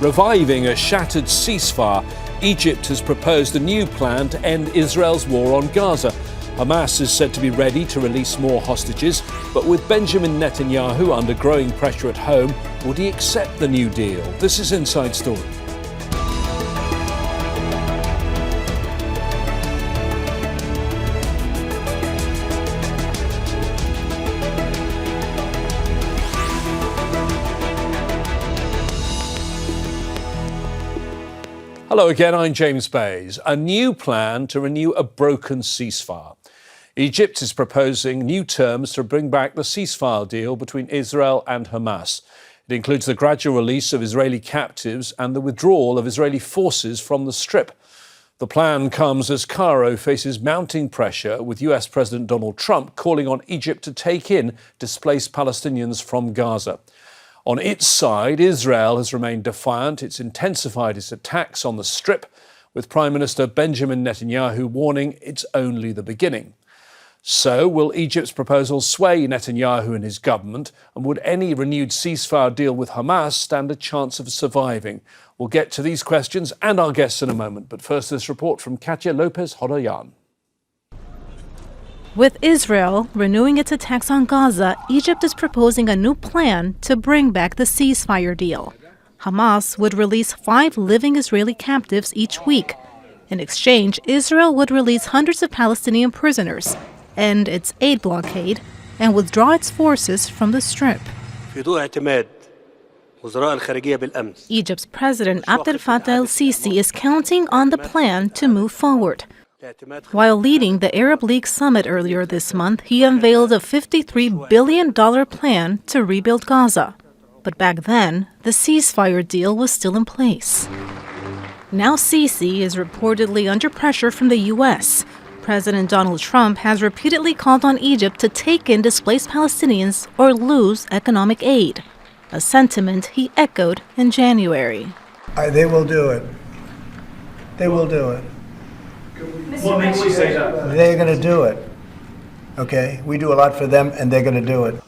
Reviving a shattered ceasefire, Egypt has proposed a new plan to end Israel's war on Gaza. Hamas is said to be ready to release more hostages, but with Benjamin Netanyahu under growing pressure at home, would he accept the new deal? This is Inside Story. Hello again, I'm James Bays. A new plan to renew a broken ceasefire. Egypt is proposing new terms to bring back the ceasefire deal between Israel and Hamas. It includes the gradual release of Israeli captives and the withdrawal of Israeli forces from the Strip. The plan comes as Cairo faces mounting pressure, with US President Donald Trump calling on Egypt to take in displaced Palestinians from Gaza. On its side, Israel has remained defiant. It's intensified its attacks on the Strip, with Prime Minister Benjamin Netanyahu warning it's only the beginning. So, will Egypt's proposal sway Netanyahu and his government? And would any renewed ceasefire deal with Hamas stand a chance of surviving? We'll get to these questions and our guests in a moment. But first, this report from Katia Lopez-Horoyan. With Israel renewing its attacks on Gaza, Egypt is proposing a new plan to bring back the ceasefire deal. Hamas would release 5 living Israeli captives each week. In exchange, Israel would release hundreds of Palestinian prisoners, end its aid blockade, and withdraw its forces from the Strip. Egypt's President Abdel Fattah el-Sisi is counting on the plan to move forward. While leading the Arab League summit earlier this month, he unveiled a $53 billion plan to rebuild Gaza. But back then, the ceasefire deal was still in place. Now Sisi is reportedly under pressure from the U.S. President Donald Trump has repeatedly called on Egypt to take in displaced Palestinians or lose economic aid, a sentiment he echoed in January. They will do it. They will do it. What makes you say that? They're going to do it. Okay? We do a lot for them, and they're going to do it.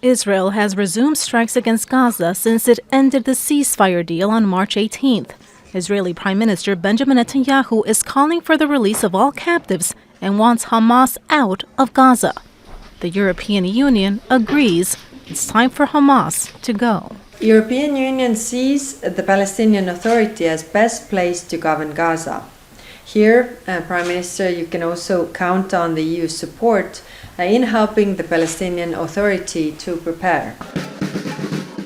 Israel has resumed strikes against Gaza since it ended the ceasefire deal on March 18th. Israeli Prime Minister Benjamin Netanyahu is calling for the release of all captives and wants Hamas out of Gaza. The European Union agrees it's time for Hamas to go. The European Union sees the Palestinian Authority as best placed to govern Gaza. Here, Prime Minister, you can also count on the EU's support in helping the Palestinian Authority to prepare.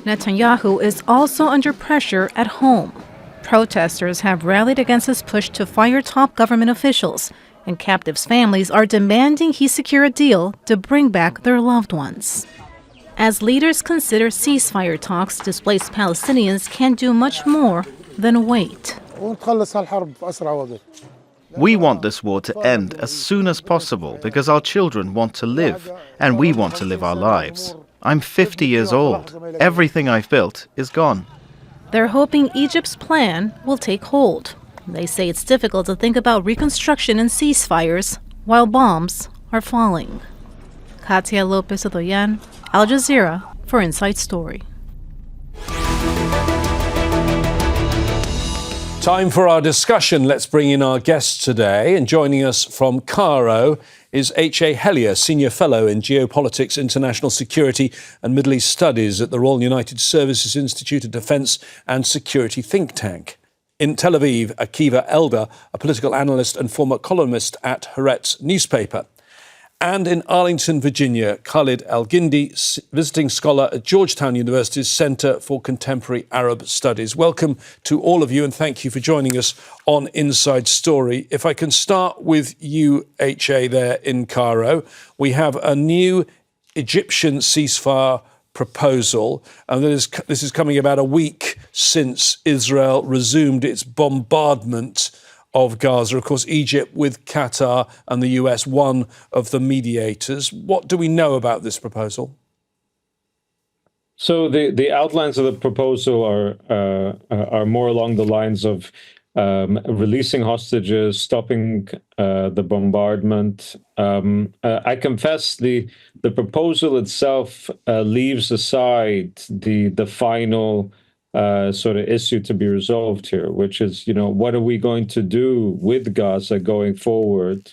Netanyahu is also under pressure at home. Protesters have rallied against his push to fire top government officials, and captives' families are demanding he secure a deal to bring back their loved ones. As leaders consider ceasefire talks, displaced Palestinians can't do much more than wait. We want this war to end as soon as possible because our children want to live, and we want to live our lives. I'm 50 years old. Everything I've built is gone. They're hoping Egypt's plan will take hold. They say it's difficult to think about reconstruction and ceasefires while bombs are falling. Katia Lopez-Horoyan, Al Jazeera for Inside Story. Time for our discussion. Let's bring in our guests today. And joining us from Cairo is H.A. Hellyer, Senior Fellow in Geopolitics, International Security and Middle East Studies at the Royal United Services Institute of Defence and Security think tank. In Tel Aviv, Akiva Elder, a political analyst and former columnist at Haaretz newspaper. And in Arlington, Virginia, Khalid Al-Gindi, visiting scholar at Georgetown University's Center for Contemporary Arab Studies. Welcome to all of you, and thank you for joining us on Inside Story. If I can start with you, H.A., there in Cairo. We have a new Egyptian ceasefire proposal, and this is coming about a week since Israel resumed its bombardment of Gaza. Of course, Egypt, with Qatar and the US, one of the mediators. What do we know about this proposal? So the outlines of the proposal are more along the lines of releasing hostages, stopping the bombardment. I confess the proposal itself leaves aside the final sort of issue to be resolved here, which is, what are we going to do with Gaza going forward,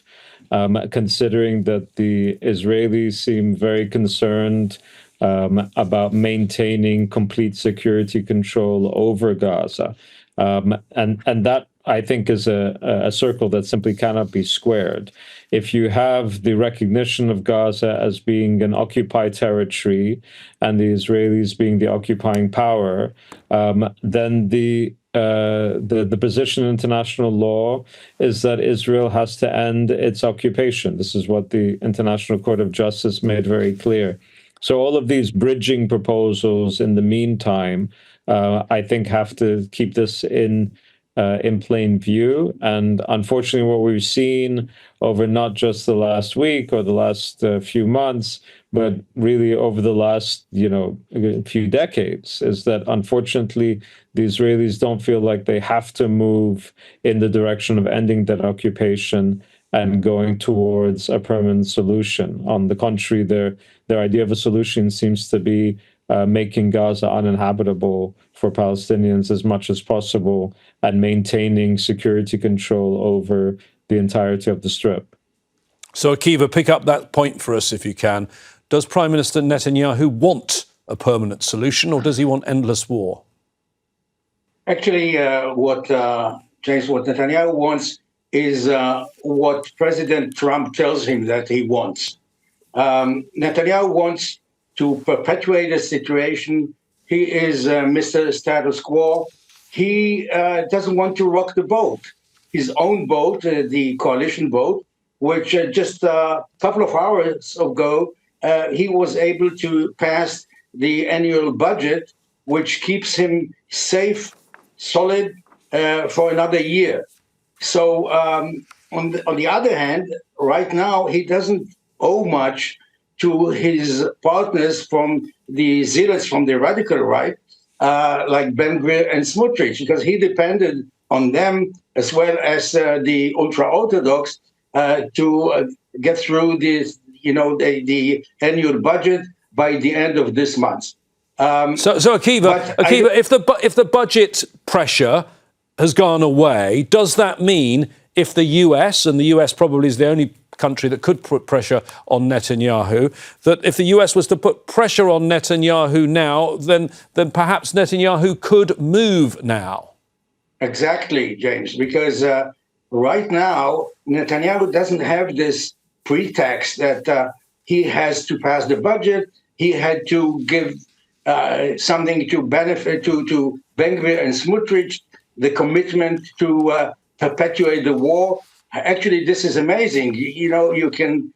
considering that the Israelis seem very concerned about maintaining complete security control over Gaza. And that, I think, is a circle that simply cannot be squared. If you have the recognition of Gaza as being an occupied territory and the Israelis being the occupying power, then the position in international law is that Israel has to end its occupation. This is what the International Court of Justice made very clear. So all of these bridging proposals in the meantime, I think, have to keep this in plain view. And unfortunately, what we've seen over not just the last week or the last few months, but really over the last few decades, is that unfortunately the Israelis don't feel like they have to move in the direction of ending that occupation and going towards a permanent solution. On the contrary, their idea of a solution seems to be making Gaza uninhabitable for Palestinians as much as possible and maintaining security control over the entirety of the Strip. So, Akiva, pick up that point for us if you can. Does Prime Minister Netanyahu want a permanent solution, or does he want endless war? Actually, what Netanyahu wants is what President Trump tells him that he wants. Netanyahu wants to perpetuate a situation. He is Mr. Status Quo. He doesn't want to rock the boat. His own boat, the coalition boat, which just a couple of hours ago, he was able to pass the annual budget, which keeps him safe, solid for another year. So on the other hand, right now, he doesn't owe much to his partners from the zealots from the radical right, like Ben-Gvir and Smotrich, because he depended on them as well as the ultra-Orthodox to get through this, the annual budget by the end of this month. So Akiva, if the budget pressure has gone away, does that mean if the US, and the US probably is the only country that could put pressure on Netanyahu, that if the US was to put pressure on Netanyahu now, then perhaps Netanyahu could move now? Exactly, James, because right now, Netanyahu doesn't have this pretext that he has to pass the budget. He had to give something to benefit to Ben-Gvir and Smotrich, the commitment to perpetuate the war. Actually, this is amazing. You can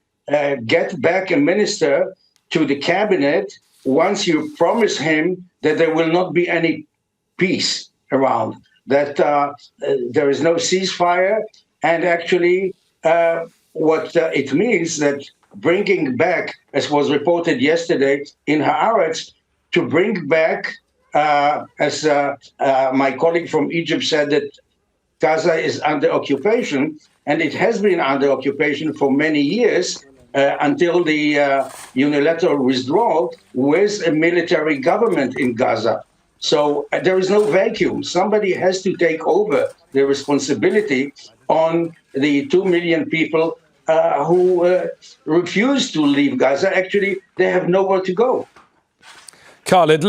get back a minister to the cabinet once you promise him that there will not be any peace around, that there is no ceasefire. And actually, what it means that bringing back, as was reported yesterday in Haaretz, to bring back, as my colleague from Egypt said, that Gaza is under occupation, and it has been under occupation for many years until the unilateral withdrawal with a military government in Gaza. So there is no vacuum. Somebody has to take over the responsibility on the 2 million people who refuse to leave Gaza. Actually, they have nowhere to go. Khalid,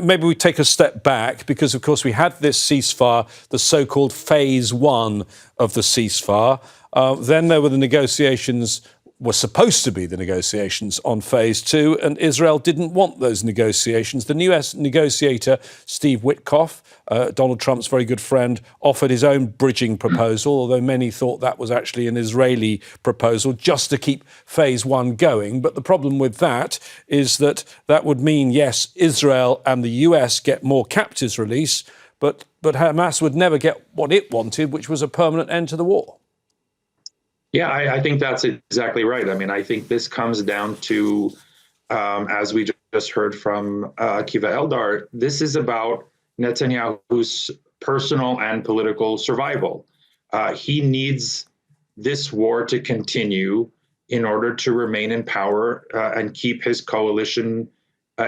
maybe we take a step back because, of course, we had this ceasefire, the so-called phase one of the ceasefire. Then there were the negotiations, were supposed to be the negotiations on phase two, and Israel didn't want those negotiations. The US negotiator, Steve Witkoff, Donald Trump's very good friend, offered his own bridging proposal, although many thought that was actually an Israeli proposal just to keep phase one going. But the problem with that is that would mean, yes, Israel and the US get more captives released, but Hamas would never get what it wanted, which was a permanent end to the war. Yeah, I think that's exactly right. I mean, I think this comes down to, as we just heard from Akiva Eldar, this is about Netanyahu's personal and political survival. He needs this war to continue in order to remain in power and keep his coalition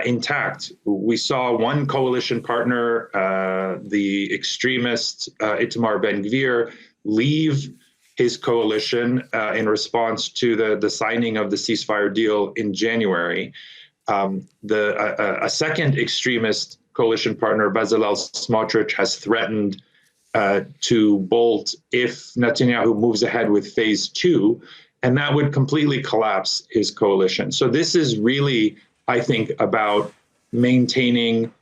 intact. We saw one coalition partner, the extremist Itamar Ben-Gvir, leave his coalition in response to the signing of the ceasefire deal in January. A second extremist coalition partner, Bezalel Smotrich, has threatened to bolt if Netanyahu moves ahead with phase 2, and that would completely collapse his coalition. So this is really, I think, about maintaining,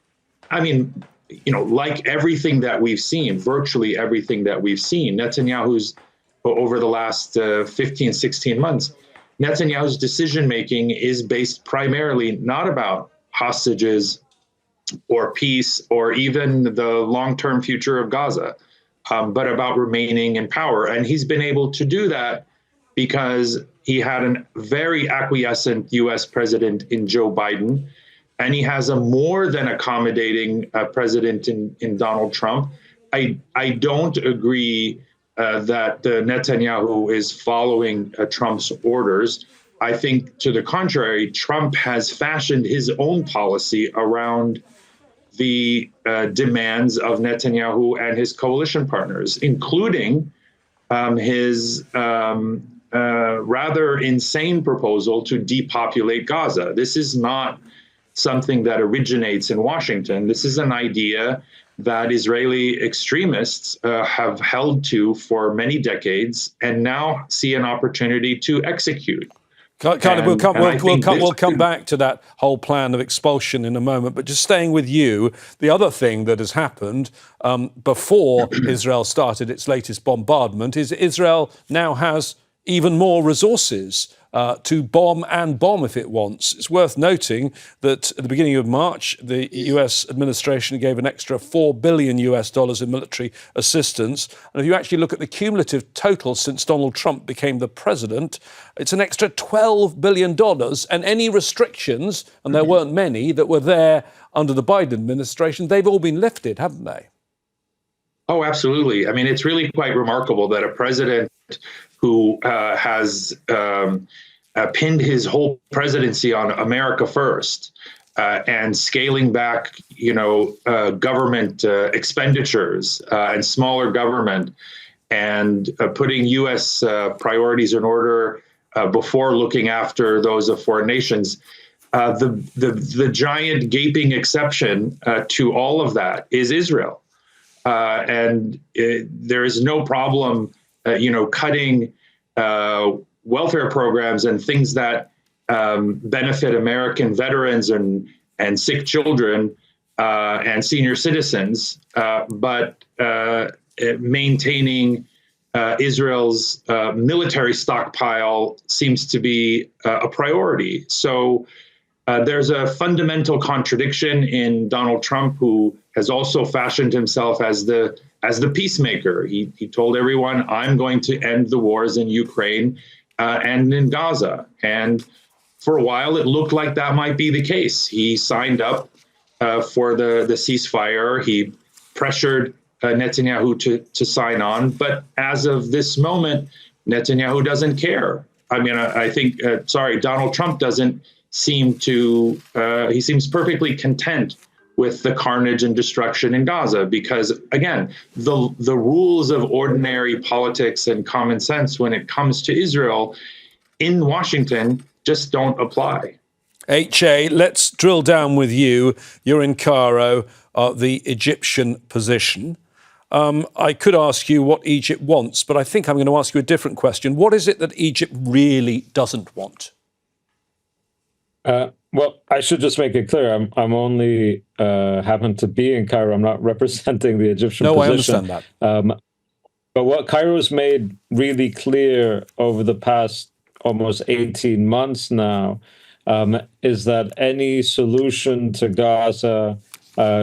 like everything that we've seen, virtually everything that we've seen, Netanyahu's, over the last 15, 16 months, Netanyahu's decision-making is based primarily not about hostages or peace or even the long-term future of Gaza, but about remaining in power. And he's been able to do that because he had a very acquiescent U.S. president in Joe Biden, and he has a more than accommodating president in Donald Trump. I don't agree that Netanyahu is following Trump's orders. I think, to the contrary, Trump has fashioned his own policy around the demands of Netanyahu and his coalition partners, including his rather insane proposal to depopulate Gaza. This is not something that originates in Washington. This is an idea that Israeli extremists have held to for many decades and now see an opportunity to execute. We'll come back to that whole plan of expulsion in a moment, but just staying with you, the other thing that has happened before Israel started its latest bombardment is Israel now has even more resources to bomb if it wants. It's worth noting that at the beginning of March, the US administration gave an extra $4 billion in military assistance. And if you actually look at the cumulative total since Donald Trump became the president, it's an extra $12 billion. And any restrictions, and there weren't many, that were there under the Biden administration, they've all been lifted, haven't they? Oh, absolutely. I mean, it's really quite remarkable that a president who has pinned his whole presidency on America first and scaling back, government expenditures and smaller government and putting U.S. priorities in order before looking after those of foreign nations. The giant gaping exception to all of that is Israel. And there is no problem, cutting welfare programs and things that benefit American veterans and sick children and senior citizens, but maintaining Israel's military stockpile seems to be a priority. So there's a fundamental contradiction in Donald Trump, who has also fashioned himself as the peacemaker. He told everyone, I'm going to end the wars in Ukraine and in Gaza. And for a while, it looked like that might be the case. He signed up for the ceasefire. He pressured Netanyahu to sign on. But as of this moment, Netanyahu doesn't care. I mean, I think, Donald Trump doesn't seem to, he seems perfectly content with the carnage and destruction in Gaza, because, again, the rules of ordinary politics and common sense when it comes to Israel in Washington just don't apply. H.A., let's drill down with you. You're in Cairo, the Egyptian position. I could ask you what Egypt wants, but I think I'm going to ask you a different question. What is it that Egypt really doesn't want? Well, I should just make it clear. I'm only happen to be in Cairo. I'm not representing the Egyptian position. I understand that. But what Cairo's made really clear over the past almost 18 months now is that any solution to Gaza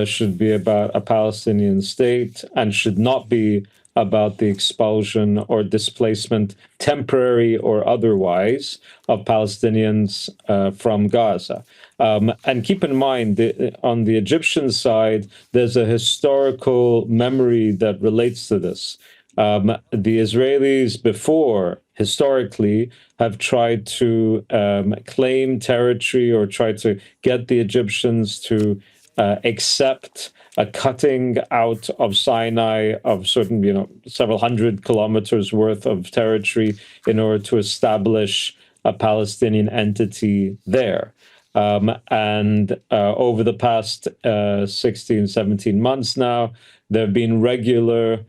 should be about a Palestinian state and should not be about the expulsion or displacement, temporary or otherwise, of Palestinians from Gaza. And keep in mind, on the Egyptian side, there's a historical memory that relates to this. The Israelis before, historically, have tried to claim territory or try to get the Egyptians to accept a cutting out of Sinai of certain, several hundred kilometers worth of territory in order to establish a Palestinian entity there. And over the past 16, 17 months now, there have been regular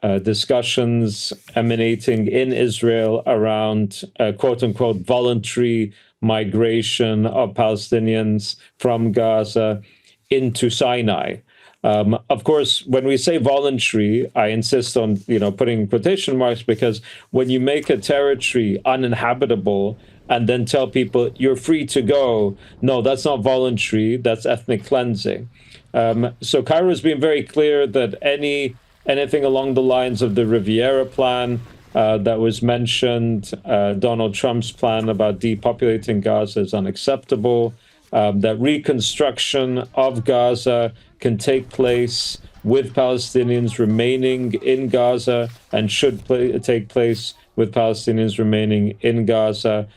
discussions emanating in Israel around quote unquote voluntary migration of Palestinians from Gaza into Sinai. Of course, when we say voluntary, I insist on putting quotation marks, because when you make a territory uninhabitable and then tell people you're free to go, no, that's not voluntary, that's ethnic cleansing. So Cairo has been very clear that anything along the lines of the Riviera plan that was mentioned, Donald Trump's plan about depopulating Gaza, is unacceptable. That reconstruction of Gaza can take place with Palestinians remaining in Gaza and should take place with Palestinians remaining in Gaza.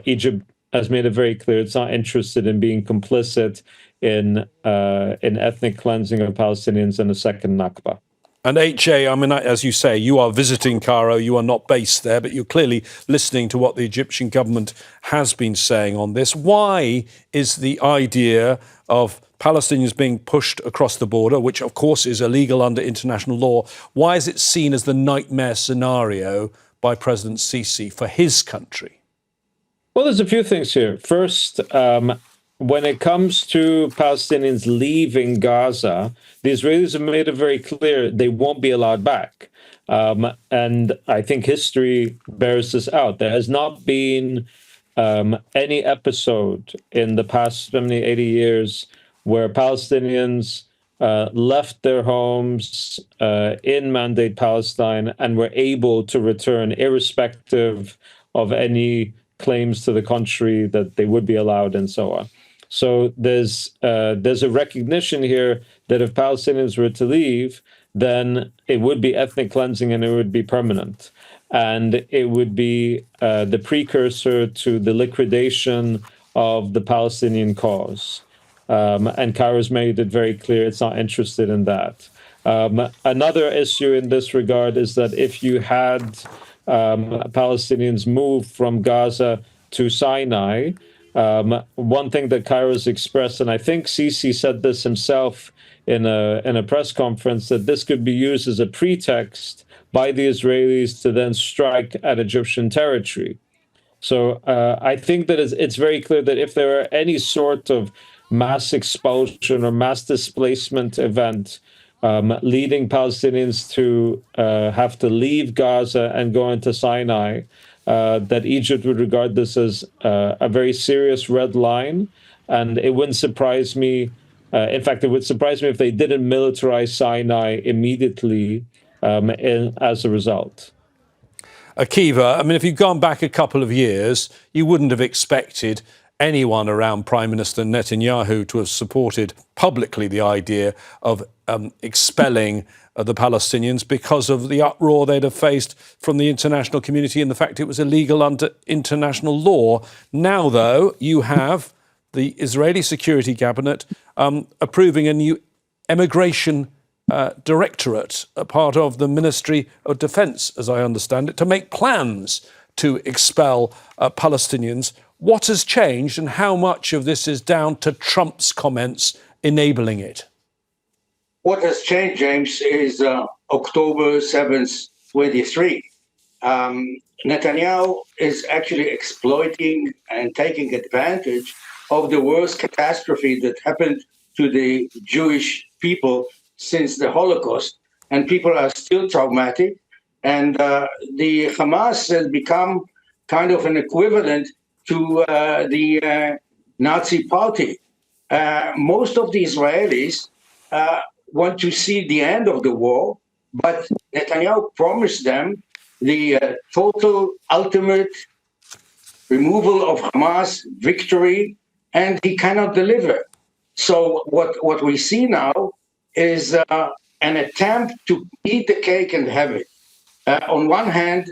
Egypt has made it very clear it's not interested in being complicit in ethnic cleansing of Palestinians and a second Nakba. And HA, I mean, as you say, you are visiting Cairo, you are not based there, but you're clearly listening to what the Egyptian government has been saying on this. Why is the idea of Palestinians being pushed across the border, which of course is illegal under international law, why is it seen as the nightmare scenario by President Sisi for his country? Well, there's a few things here. First, when it comes to Palestinians leaving Gaza, the Israelis have made it very clear they won't be allowed back. And I think history bears this out. There has not been any episode in the past 70, 80 years where Palestinians left their homes in Mandate Palestine and were able to return, irrespective of any claims to the country that they would be allowed and so on. So there's a recognition here that if Palestinians were to leave, then it would be ethnic cleansing and it would be permanent. And it would be the precursor to the liquidation of the Palestinian cause. And Cairo's made it very clear it's not interested in that. Another issue in this regard is that if you had Palestinians move from Gaza to Sinai, one thing that Cairo's expressed, and I think Sisi said this himself in a press conference, that this could be used as a pretext by the Israelis to then strike at Egyptian territory. So I think that it's very clear that if there are any sort of mass expulsion or mass displacement event leading Palestinians to have to leave Gaza and go into Sinai, that Egypt would regard this as a very serious red line. And it wouldn't surprise me. In fact, it would surprise me if they didn't militarize Sinai immediately as a result. Akiva, I mean, if you've gone back a couple of years, you wouldn't have expected anyone around Prime Minister Netanyahu to have supported publicly the idea of expelling the Palestinians because of the uproar they'd have faced from the international community and the fact it was illegal under international law. Now, though, you have the Israeli Security Cabinet approving a new immigration directorate, a part of the Ministry of Defence, as I understand it, to make plans to expel Palestinians. What has changed and how much of this is down to Trump's comments enabling it? What has changed, James, is October 7th, 23. Netanyahu is actually exploiting and taking advantage of the worst catastrophe that happened to the Jewish people since the Holocaust. And people are still traumatic. And the Hamas has become kind of an equivalent to the Nazi party. Most of the Israelis want to see the end of the war, but Netanyahu promised them the total, ultimate removal of Hamas, victory, and he cannot deliver. So what we see now is an attempt to eat the cake and have it. On one hand,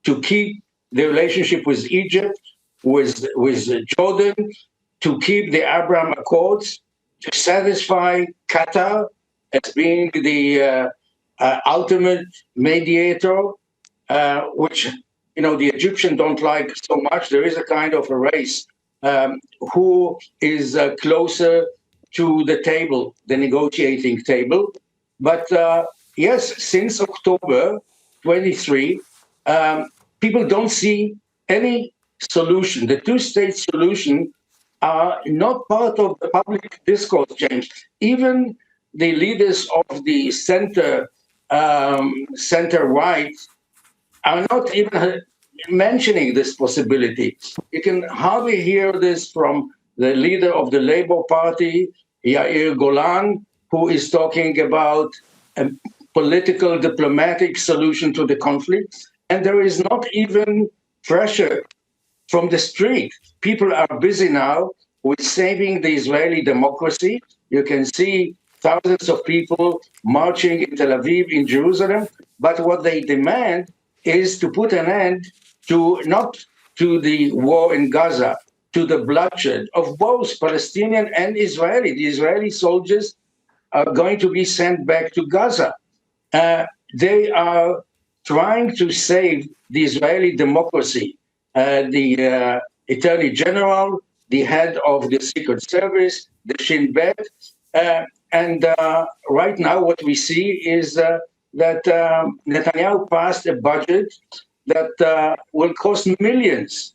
to keep the relationship with Egypt, with Jordan, to keep the Abraham Accords, to satisfy Qatar as being the ultimate mediator, which the Egyptians don't like so much. There is a kind of a race who is closer to the table, the negotiating table. But yes, since October 23, people don't see any solution. The two-state solution are not part of the public discourse, James. Even the leaders of the center-right are not even mentioning this possibility. You can hardly hear this from the leader of the Labour Party, Yair Golan, who is talking about a political, diplomatic solution to the conflict. And there is not even pressure from the street. People are busy now with saving the Israeli democracy. You can see thousands of people marching in Tel Aviv, in Jerusalem. But what they demand is to put an end to not to the war in Gaza, to the bloodshed of both Palestinian and Israeli. The Israeli soldiers are going to be sent back to Gaza. They are trying to save the Israeli democracy. The Attorney General, the head of the Secret Service, the Shin Bet. And right now what we see is that Netanyahu passed a budget that will cost millions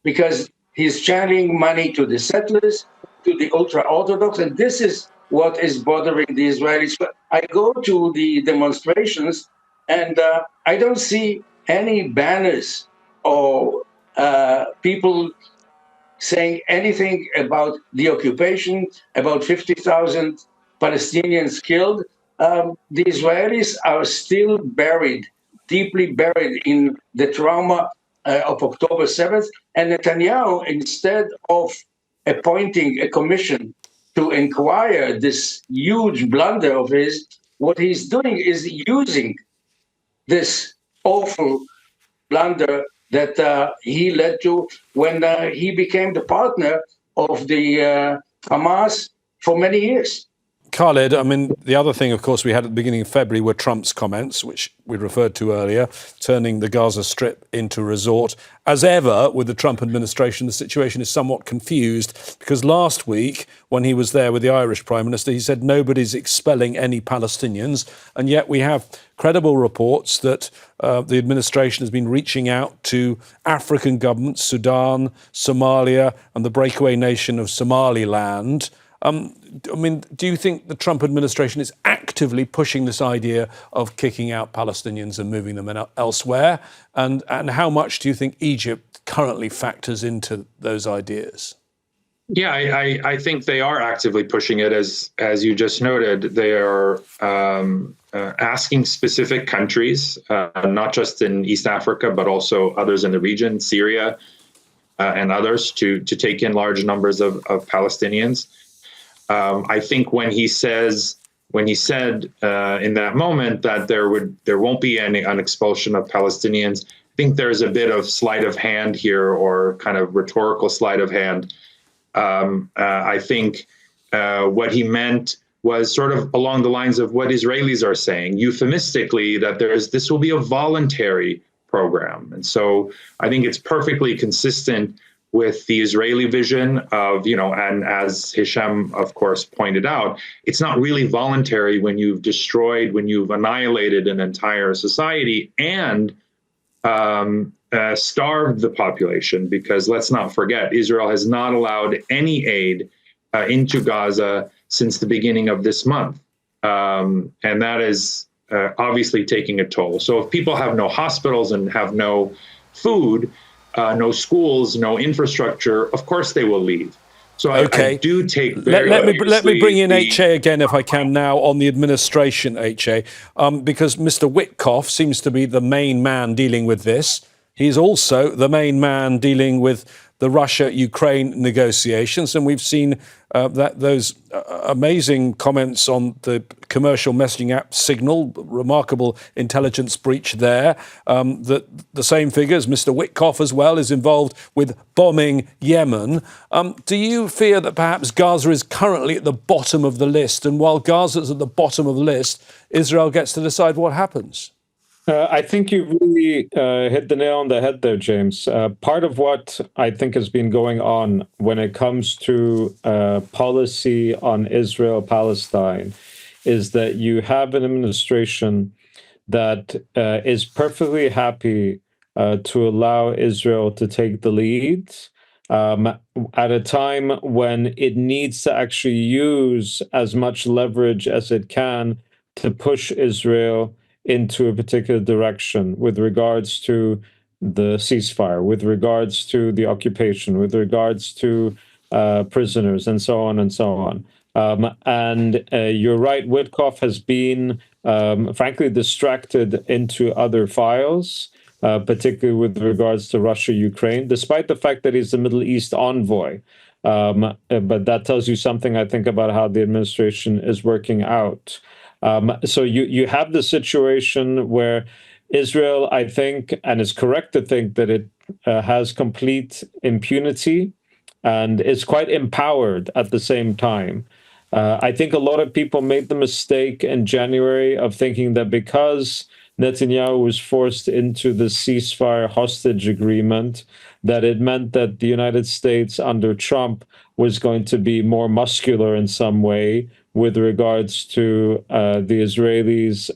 because he's channeling money to the settlers, to the ultra-Orthodox, and this is what is bothering the Israelis. I go to the demonstrations and I don't see any banners or people saying anything about the occupation, about 50,000 Palestinians killed. The Israelis are still buried, deeply buried in the trauma of October 7th. And Netanyahu, instead of appointing a commission to inquire this huge blunder of his, what he's doing is using this awful blunder that he led to when he became the partner of the Hamas for many years. Khalid, I mean, the other thing, of course, we had at the beginning of February were Trump's comments, which we referred to earlier, turning the Gaza Strip into a resort. As ever, with the Trump administration, the situation is somewhat confused because last week, when he was there with the Irish Prime Minister, he said nobody's expelling any Palestinians. And yet we have credible reports that the administration has been reaching out to African governments, Sudan, Somalia, and the breakaway nation of Somaliland. I mean, do you think the Trump administration is actively pushing this idea of kicking out Palestinians and moving them elsewhere? And how much do you think Egypt currently factors into those ideas? Yeah, I think they are actively pushing it, as you just noted. They are asking specific countries, not just in East Africa, but also others in the region, Syria and others, to take in large numbers of Palestinians. I think when he said in that moment that there won't be an expulsion of Palestinians, I think there's a bit of sleight of hand here, or kind of rhetorical sleight of hand. I think what he meant was sort of along the lines of what Israelis are saying, euphemistically, that this will be a voluntary program. And so I think it's perfectly consistent with the Israeli vision of, and as Hisham, of course, pointed out, it's not really voluntary when you've annihilated an entire society and starved the population, because let's not forget, Israel has not allowed any aid into Gaza since the beginning of this month. And that is obviously taking a toll. So if people have no hospitals and have no food, no schools, no infrastructure, of course they will leave. So I do take very let me bring in HA again, if I can, now on the administration, HA, because Mr. Witkoff seems to be the main man dealing with this. He's also the main man dealing with the Russia-Ukraine negotiations, and we've seen those amazing comments on the commercial messaging app Signal, remarkable intelligence breach there. The same figures, Mr. Witkoff as well, is involved with bombing Yemen. Do you fear that perhaps Gaza is currently at the bottom of the list, and while Gaza's at the bottom of the list, Israel gets to decide what happens? I think you really hit the nail on the head there, James. Part of what I think has been going on when it comes to policy on Israel-Palestine is that you have an administration that is perfectly happy to allow Israel to take the lead at a time when it needs to actually use as much leverage as it can to push Israel into a particular direction with regards to the ceasefire, with regards to the occupation, with regards to prisoners, and so on and so on. And you're right, Witkoff has been, frankly, distracted into other files, particularly with regards to Russia-Ukraine, despite the fact that he's the Middle East envoy. But that tells you something, I think, about how the administration is working out. So you have the situation where Israel, I think, and it's correct to think that it has complete impunity and is quite empowered at the same time. I think a lot of people made the mistake in January of thinking that because Netanyahu was forced into the ceasefire hostage agreement, that it meant that the United States under Trump was going to be more muscular in some way with regards to the Israelis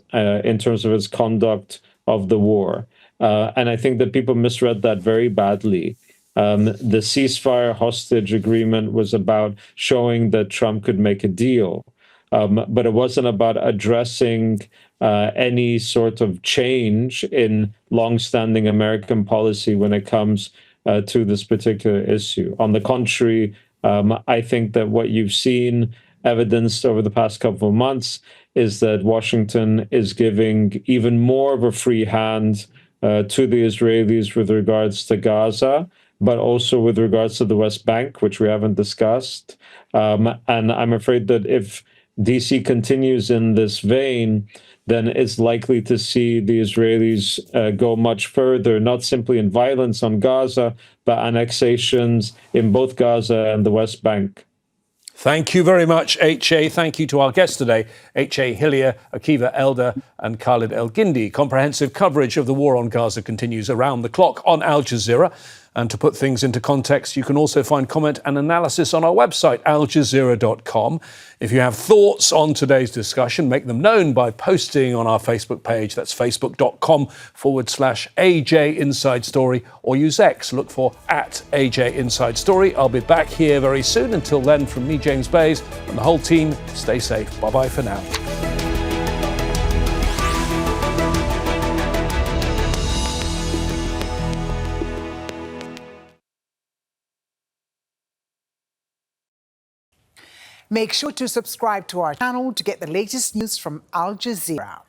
in terms of its conduct of the war. And I think that people misread that very badly. The ceasefire hostage agreement was about showing that Trump could make a deal, but it wasn't about addressing any sort of change in longstanding American policy when it comes to this particular issue. On the contrary, I think that what you've seen evidenced over the past couple of months is that Washington is giving even more of a free hand to the Israelis with regards to Gaza, but also with regards to the West Bank, which we haven't discussed. And I'm afraid that if DC continues in this vein, then it's likely to see the Israelis go much further, not simply in violence on Gaza, but annexations in both Gaza and the West Bank. Thank you very much, H.A. Thank you to our guests today, H.A. Hellyer, Akiva Elder and Khalid El-Gindi. Comprehensive coverage of the war on Gaza continues around the clock on Al Jazeera. And to put things into context, you can also find comment and analysis on our website, aljazeera.com. If you have thoughts on today's discussion, make them known by posting on our Facebook page. That's facebook.com/AJ Inside Story, or use X. Look for @AJ Inside Story. I'll be back here very soon. Until then, from me, James Bays, and the whole team, stay safe. Bye-bye for now. Make sure to subscribe to our channel to get the latest news from Al Jazeera.